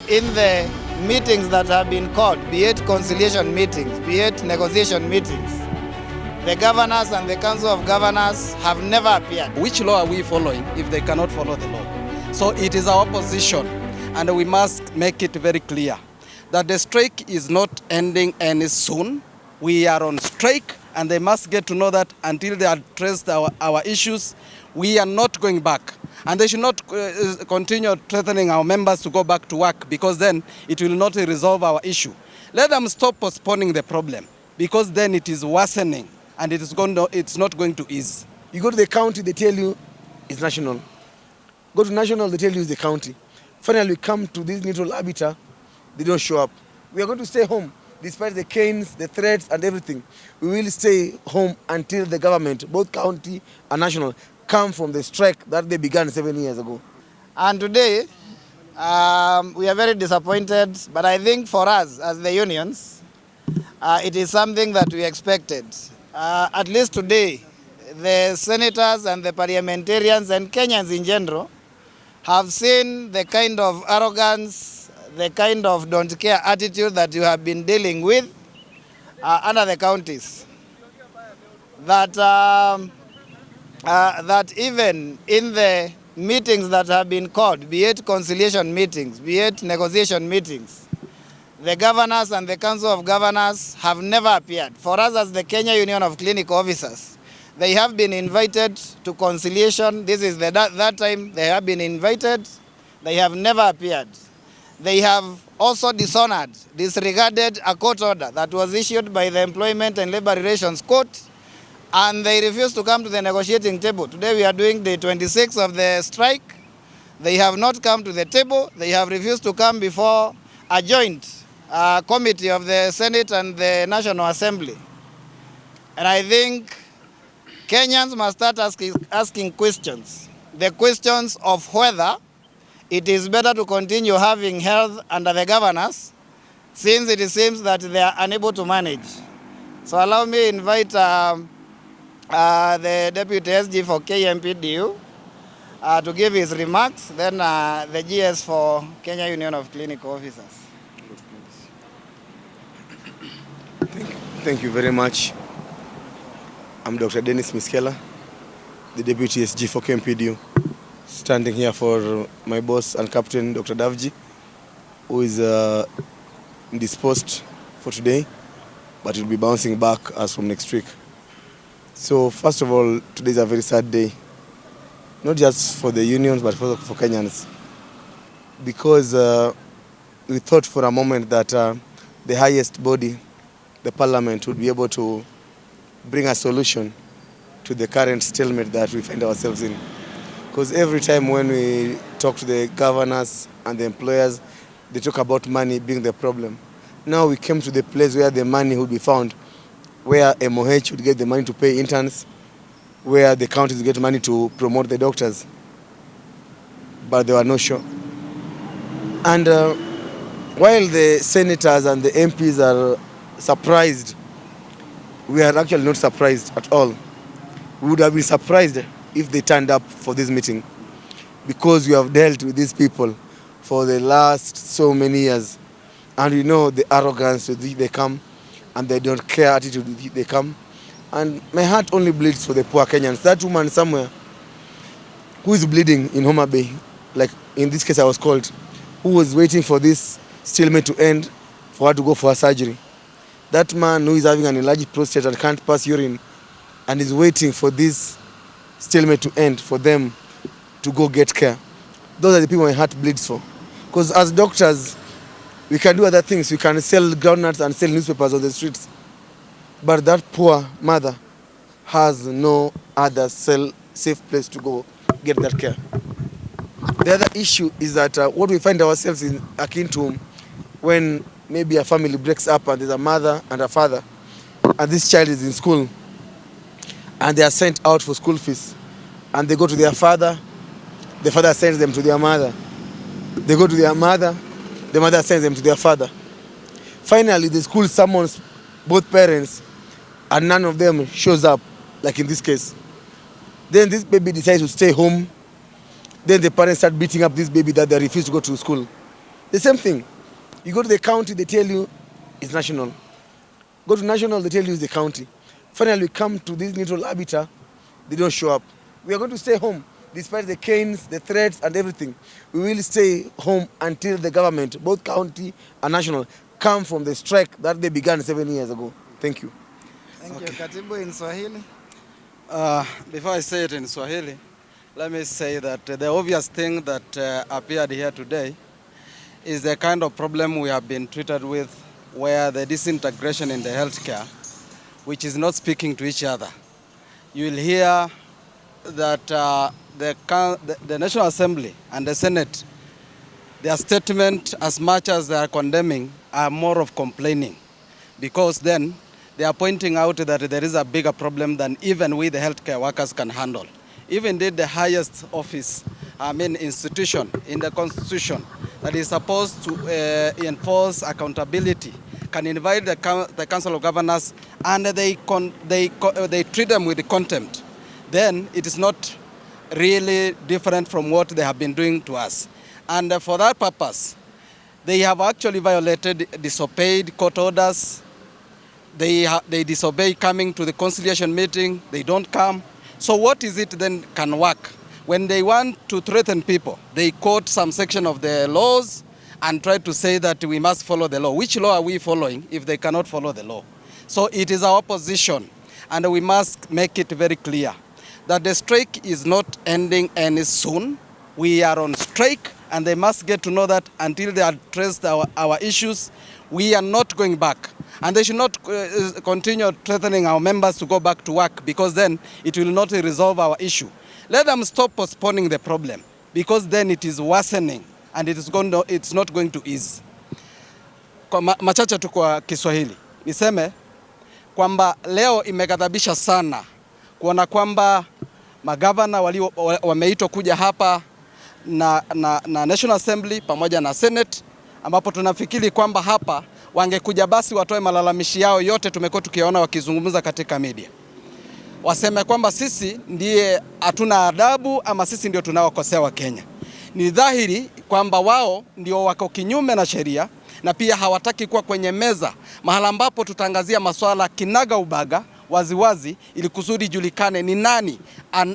In the meetings that have been called, be it conciliation meetings, be it negotiation meetings, the governors and the Council of Governors have never appeared. Which law are we following if they cannot follow the law? So it is our position, and we must make it very clear that the strike is not ending any soon. We are on strike, and they must get to know that until they address our issues, we are not going back. And they should not continue threatening our members to go back to work, because then it will not resolve our issue. Let them stop postponing the problem, because then it is worsening and it's not going to ease. You go to the county, they tell you it's national. Go to national, they tell you it's the county. Finally, we come to this neutral arbiter, they don't show up. We are going to stay home, despite the canes, the threats and everything. We will stay home until the government, both county and national, come from the strike that they began 7 years ago. And today, we are very disappointed, but I think for us as the unions, it is something that we expected. At least today, the senators and the parliamentarians and Kenyans in general have seen the kind of arrogance, the kind of don't care attitude that you have been dealing with under the counties. That even in the meetings that have been called, be it conciliation meetings, be it negotiation meetings, the governors and the Council of Governors have never appeared. For us as the Kenya Union of Clinical Officers, they have been invited to conciliation. This is that time they have been invited. They have never appeared. They have also disregarded a court order that was issued by the Employment and Labor Relations Court, and they refused to come to the negotiating table. Today we are doing the 26th of the strike. They have not come to the table. They have refused to come before a joint committee of the Senate and the National Assembly. And I think Kenyans must start asking questions. The questions of whether it is better to continue having health under the governors, since it seems that they are unable to manage. So allow me to invite the Deputy SG for KMPDU to give his remarks, then the GS for Kenya Union of Clinical Officers. Thank you very much. I'm Dr. Dennis Miskela, the Deputy SG for KMPDU, standing here for my boss and captain, Dr. Davji, who is indisposed for today, but will be bouncing back as from next week. So first of all, today is a very sad day, not just for the unions, but for Kenyans, because we thought for a moment that the highest body, the parliament, would be able to bring a solution to the current stalemate that we find ourselves in. Because every time when we talk to the governors and the employers, they talk about money being the problem. Now we came to the place where the money would be found, where MOH would get the money to pay interns, where the counties would get money to promote the doctors. But there were no show. And while the senators and the MPs are surprised, we are actually not surprised at all. We would have been surprised if they turned up for this meeting, because we have dealt with these people for the last so many years, and we know the arrogance with which they come and they don't care attitude with which they come. And my heart only bleeds for the poor Kenyans. That woman somewhere who is bleeding in Homa Bay, like in this case I was called, who was waiting for this stalemate to end for her to go for her surgery. That man who is having an enlarged prostate and can't pass urine and is waiting for this stalemate to end for them to go get care. Those are the people my heart bleeds for. Because as doctors, we can do other things. We can sell groundnuts and sell newspapers on the streets. But that poor mother has no other safe place to go get that care. The other issue is that what we find ourselves in akin to when maybe a family breaks up and there's a mother and a father, and this child is in school, and they are sent out for school fees, and they go to their father, the father sends them to their mother. They go to their mother, the mother sends them to their father. Finally, the school summons both parents, and none of them shows up, like in this case. Then this baby decides to stay home. Then the parents start beating up this baby that they refuse to go to school. The same thing. You go to the county, they tell you it's national. Go to national, they tell you it's the county. Finally, we come to this neutral arbiter, they don't show up. We are going to stay home, despite the canes, the threats, and everything. We will stay home until the government, both county and national, come from the strike that they began 7 years ago. Thank you. Thank you. Katibu in Swahili. Before I say it in Swahili, let me say that the obvious thing that appeared here today is the kind of problem we have been treated with, where the disintegration in the healthcare, which is not speaking to each other. You will hear that the National Assembly and the Senate, their statement, as much as they are condemning, are more of complaining, because then they are pointing out that there is a bigger problem than even we, the healthcare workers, can handle. Even did the highest office, institution in the Constitution that is supposed to enforce accountability, can invite the Council of Governors and they treat them with contempt, then it is not really different from what they have been doing to us. And for that purpose, they have actually disobeyed court orders. They disobey coming to the conciliation meeting. They don't come. So what is it then can work? When they want to threaten people, they quote some section of the laws and try to say that we must follow the law. Which law are we following if they cannot follow the law? So it is our position, and we must make it very clear that the strike is not ending any soon. We are on strike, and they must get to know that until they address our issues, we are not going back. And they should not continue threatening our members to go back to work, because then it will not resolve our issue. Let them stop postponing the problem, because then it is worsening and it's not going to ease. Kwa machache tu kwa Kiswahili niseme kwamba leo imeghadhabisha sana kuona kwamba magavana wameitwa kuja hapa na National Assembly pamoja na Senate, ambapo tunafikiri kwamba hapa wangekuja basi watoe malalamishi yao yote tumekuwa tukiona wakizungumza katika media. Waseme kwamba sisi ndiye hatuna adabu ama sisi ndio tunaokosea wa Kenya. Ni dhahiri kwamba wao ndio wako kinyume na sheria, na pia hawataki kuwa kwenye meza mahala ambapo tutangazia masuala kinaga ubaga waziwazi, ili kusudi julikane ni nani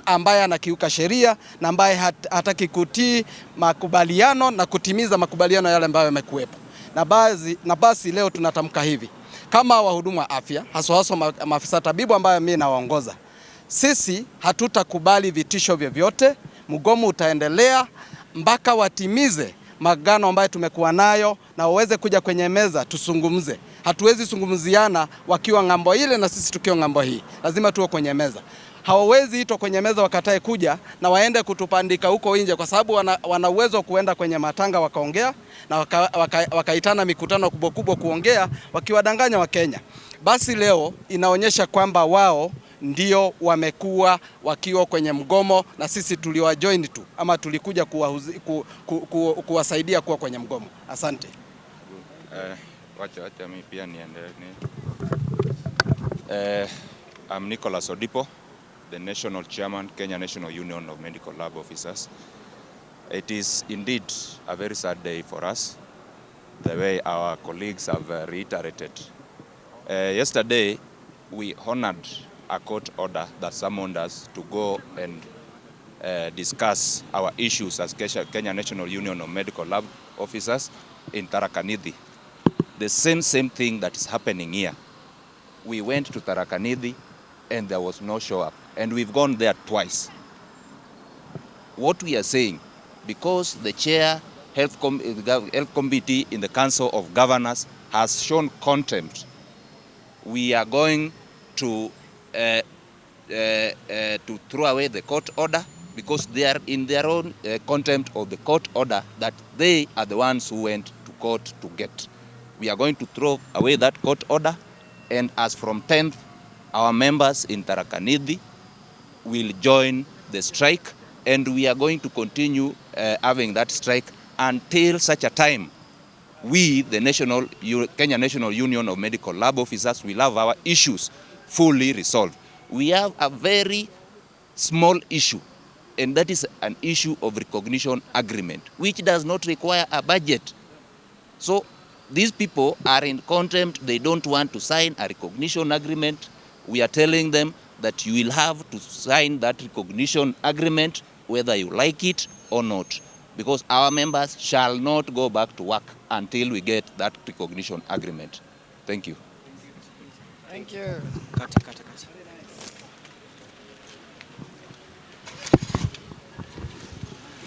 ambaye anakiuka sheria na ambaye hataki kutii makubaliano na kutimiza makubaliano yale ambayo yamekuwepo. Na basi leo tunatamka hivi, kama wahudumu wa afya, haswa maafisa tabibu ambayo mimi nawaongoza, sisi hatutakubali vitisho vyovyote. Mgomo utaendelea mpaka watimize magano ambayo tumekuwa nayo na waweze kuja kwenye meza tusungumze. Hatuwezi sungumziana wakiwa ngambo ile na sisi tukiwa ngambo hii. Lazima tuwe kwenye meza. Hawawezi itwa kwenye meza wakatae kuja na waende kutupandika huko nje, kwa sababu wana uwezo kuenda kwenye matanga wakaongea na wakaitana mikutano kubwa kubwa kuongea wakiwadanganya wa Kenya. Basi leo inaonyesha kwamba wao ndio wamekuwa wakiwa kwenye mgomo na sisi tuliwajoin tu ama tulikuja kuwasaidia kuwa kwenye mgomo. Asante. Wacha mimi pia niendelee. I'm Nicholas Odipo, the National Chairman, Kenya National Union of Medical Lab Officers. It is indeed a very sad day for us, the way our colleagues have reiterated. Yesterday, we honored a court order that summoned us to go and discuss our issues as Kenya National Union of Medical Lab Officers in Tharaka Nithi. The same thing that is happening here. We went to Tharaka Nithi and there was no show up. And we've gone there twice. What we are saying, because the chair health committee in the Council of Governors has shown contempt, we are going to throw away the court order, because they are in their own contempt of the court order that they are the ones who went to court to get. We are going to throw away that court order, and as from 10th, our members in Tharaka Nithi will join the strike, and we are going to continue having that strike until such a time we, the Kenya National Union of Medical Lab Officers, will have our issues fully resolved. We have a very small issue, and that is an issue of recognition agreement, which does not require a budget. So these people are in contempt. They don't want to sign a recognition agreement. We are telling them that you will have to sign that recognition agreement whether you like it or not, because our members shall not go back to work until we get that recognition agreement. Thank you. Thank you. Kati.